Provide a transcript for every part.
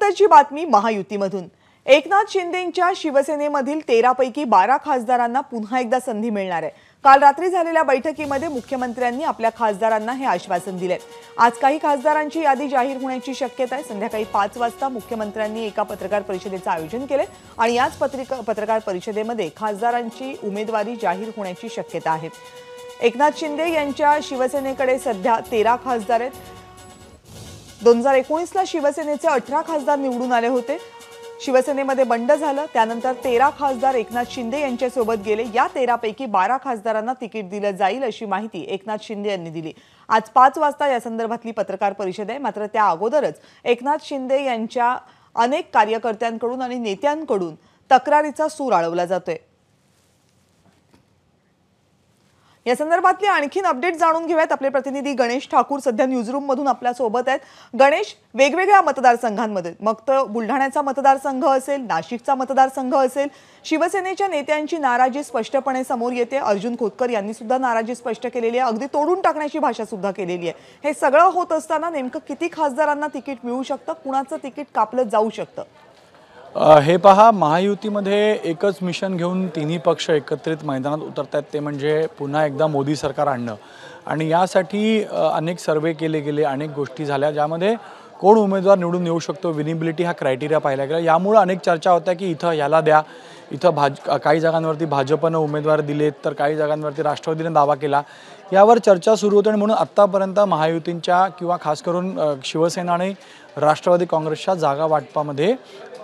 नंतरची बातमी महायुतीमधून। एकनाथ शिंदेंच्या शिवसेनेमधील 13 पैकी 12 खासदारांना पुन्हा एकदा संधी मिळणार आहे। काल रात्री झालेल्या बैठकीमध्ये मुख्यमंत्र्यांनी आपल्या खासदारांना हे आश्वासन दिले। आज काही खासदारांची यादी जाहीर होण्याची शक्यता आहे। संध्याकाळी 5 वाजता मुख्यमंत्र्यांनी एका पत्रकार परिषदेचे आयोजन केले आणि याच पत्रकार परिषदेमध्ये खासदारांची उमेदवारी जाहीर होण्याची शक्यता आहे। एकनाथ शिंदे यांच्या शिवसेनेकडे सध्या 13 खासदार आहेत। 2019 ला शिवसेनेचे 18 खासदार निवडून आले होते। शिवसेनेमध्ये बंड झालं, त्यानंतर 13 खासदार एकनाथ शिंदे यांच्यासोबत गेले। या 13 पैकी 12 खासदारांना तिकीट दिलं जाईल अशी माहिती एकनाथ शिंदे यांनी दिली। आज 5 वाजता या संदर्भातली पत्रकार परिषद आहे। मात्र त्या अगोदरच एकनाथ शिंदे यांच्या अनेक कार्यकर्त्यांकडून आणि नेत्यांकडून तक्रारीचा सूर आळवला जातोय। या संदर्भातले आणखीन अपडेट जाणून घेऊयात। आपले प्रतिनिधी गणेश ठाकूर सध्या न्यूजरूम मधून आपल्या सोबत आहेत। गणेश, वेगवेगळ्या मतदारसंघांमध्ये मग तर बुलढाण्याचा मतदारसंघ असेल, नाशिकचा मतदारसंघ असेल, शिवसेनेच्या नेत्यांची नाराजी स्पष्टपणे समोर येते। अर्जुन खोतकर यांनी सुद्धा नाराजी स्पष्ट केलेली आहे, अगदी तोडून टाकण्याची भाषा सुद्धा केलेली आहे। हे सगळं होत असताना नेमकं किती खासदारांना तिकीट मिळू शकतं, कुणाचं तिकीट कापलं जाऊ शकतं? हे पहा, महायुतीमध्ये एकच मिशन घेऊन तिन्ही पक्ष एकत्रित मैदानात उतरतात, ते म्हणजे पुन्हा एकदा मोदी सरकार आणणं। आणि यासाठी अनेक सर्वे केले गेले, अनेक गोष्टी झाल्या, ज्यामध्ये कोण उमेदवार निवडून येऊ शकतो, विनिबिलिटी हा क्रायटेरिया पाहिला गेला। यामुळे अनेक चर्चा होत्या की इथं याला द्या, इथं काही जागांवरती भाजपनं उमेदवार दिलेत, तर काही जागांवरती राष्ट्रवादीने दावा केला। यावर चर्चा सुरू होती आणि म्हणून आत्तापर्यंत महायुतींच्या किंवा खास करून शिवसेना आणि राष्ट्रवादी काँग्रेसच्या जागा वाटपामध्ये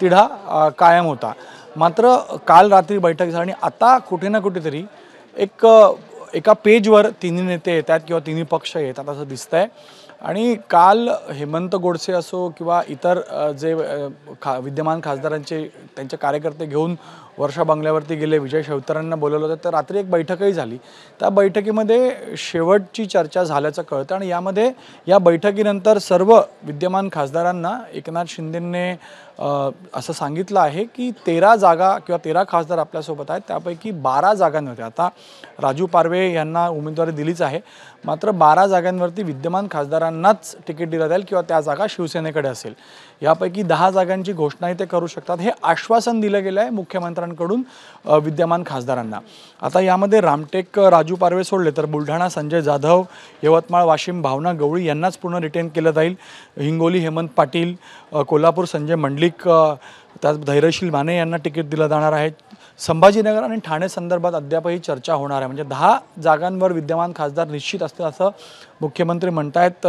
तिढा कायम होता। मात्र काल रात्री बैठक झाली आणि आता कुठे ना कुठेतरी एका पेजवर तिन्ही नेते येतात किंवा तिन्ही पक्ष येतात असं दिसतंय। आणि काल हेमंत गोडसे असो किंवा इतर जे विद्यमान खासदारांचे त्यांचे कार्यकर्ते घेऊन वर्षा बंगल्यावरती गेले, विजय शिवतारेंना बोलवलं होतं, तर रात्री एक बैठकही झाली। त्या बैठकीमध्ये शेवटची चर्चा झाल्याचं कळतं आणि यामध्ये या बैठकीनंतर सर्व विद्यमान खासदारांना एकनाथ शिंदेंनी असं सांगितलं आहे की 13 जागा किंवा 13 खासदार आपल्यासोबत आहेत, त्यापैकी 12 जागांमध्ये आता राजू पारवे यांना उमेदवारी दिलीच आहे, मात्र 12 जागांवरती विद्यमान खासदारांनाच तिकीट दिलं जाईल किंवा त्या जागा शिवसेनेकडे असेल। यापैकी 10 जागांची घोषणाही ते करू शकतात, हे आश्वासन दिलं गेलं आहे मुख्यमंत्र्यांकडून विद्यमान खासदारांना। आता यामध्ये रामटेक राजू पारवे सोडले तर बुलढाणा संजय जाधव, यवतमाळ वाशिम भावना गवळी यांनाच पूर्ण रिटेन केलं जाईल। हिंगोली हेमंत पाटील, कोल्हापूर संजय मंडलिक, त्यात धैर्यशील माने यांना तिकीट दिलं जाणार आहे। संभाजीनगर आणि ठाणे संदर्भात अद्यापही चर्चा होणार आहे, म्हणजे 10 जागांवर विद्यमान खासदार निश्चित असतील असं मुख्यमंत्री म्हणतायत।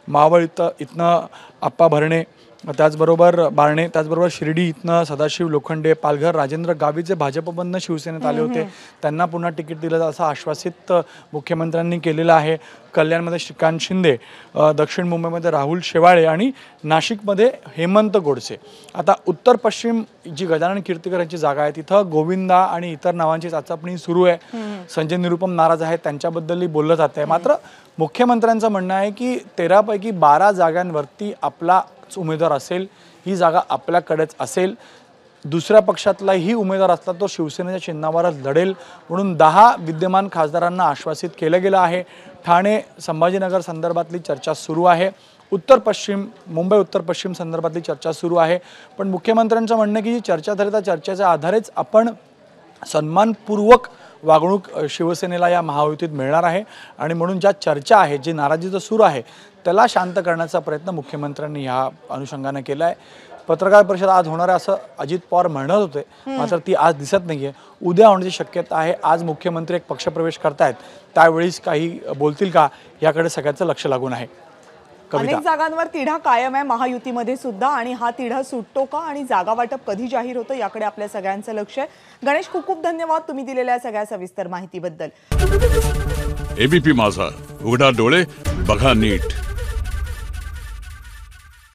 मावळ इथनं आप्पा भरणे, त्याचबरोबर बारणे, त्याचबरोबर शिर्डी इथनं सदाशिव लोखंडे, पालघर राजेंद्र गावित जे भाजपमधनं शिवसेनेत आले होते त्यांना पुन्हा तिकीट दिलं असं आश्वासित मुख्यमंत्र्यांनी केलेलं आहे। कल्याणमध्ये श्रीकांत शिंदे, दक्षिण मुंबईमध्ये राहुल शेवाळे आणि नाशिकमध्ये हेमंत गोडसे। आता उत्तर पश्चिम जी गजानन कीर्तिकर यांची जागा आहे तिथं गोविंदा आणि इतर नावांची चाचपणी सुरू आहे। संजय निरुपम नाराज आहेत, त्यांच्याबद्दलही बोललं जात आहे। मात्र मुख्यमंत्र्यांचं म्हणणं आहे की 13 पैकी 12 जागांवरती आपला उमेदवार असेल, ही जागा आपल्याकडेच असेल। दुसऱ्या पक्षातलाही उमेदवार असला तो शिवसेनेच्या चिन्हावरच लढेल म्हणून 10 विद्यमान खासदारांना आश्वासित केलं गेलं आहे। ठाणे संभाजीनगर संदर्भातली चर्चा सुरू आहे, उत्तर पश्चिम मुंबई उत्तर पश्चिम संदर्भातली चर्चा सुरू आहे। पण मुख्यमंत्र्यांचं म्हणणं की जी चर्चा झाली त्या चर्चेच्या आधारेच आपण सन्मानपूर्वक वागणूक शिवसेनेला या महायुतीत मिळणार आहे आणि म्हणून ज्या चर्चा आहे, जी नाराजीचं सूर आहे, त्याला शांत करण्याचा प्रयत्न मुख्यमंत्र्यांनी या अनुषंगाने केला आहे। पत्रकार परिषद आज होणार आहे असं अजित पवार म्हणत होते, मात्र ती आज दिसत नाहीये। उद्या होण्याची शक्यता आहे। आज मुख्यमंत्री एक पक्षप्रवेश करतायत, त्यावेळीच काही बोलतील का याकडे सगळ्याचं लक्ष लागून आहे। अनेक जागांवर तिढा कायम आहे महायुतीमध्ये सुद्धा, आणि हा तिढा सुटतो का आणि जागा वाटप कधी जाहीर होतं याकडे आपल्या सगळ्यांचं लक्ष आहे। गणेश, खूप खूप धन्यवाद तुम्ही दिलेल्या सगळ्या सविस्तर माहितीबद्दल। एबीपी माझा, उघडा डोळे बघा नीट।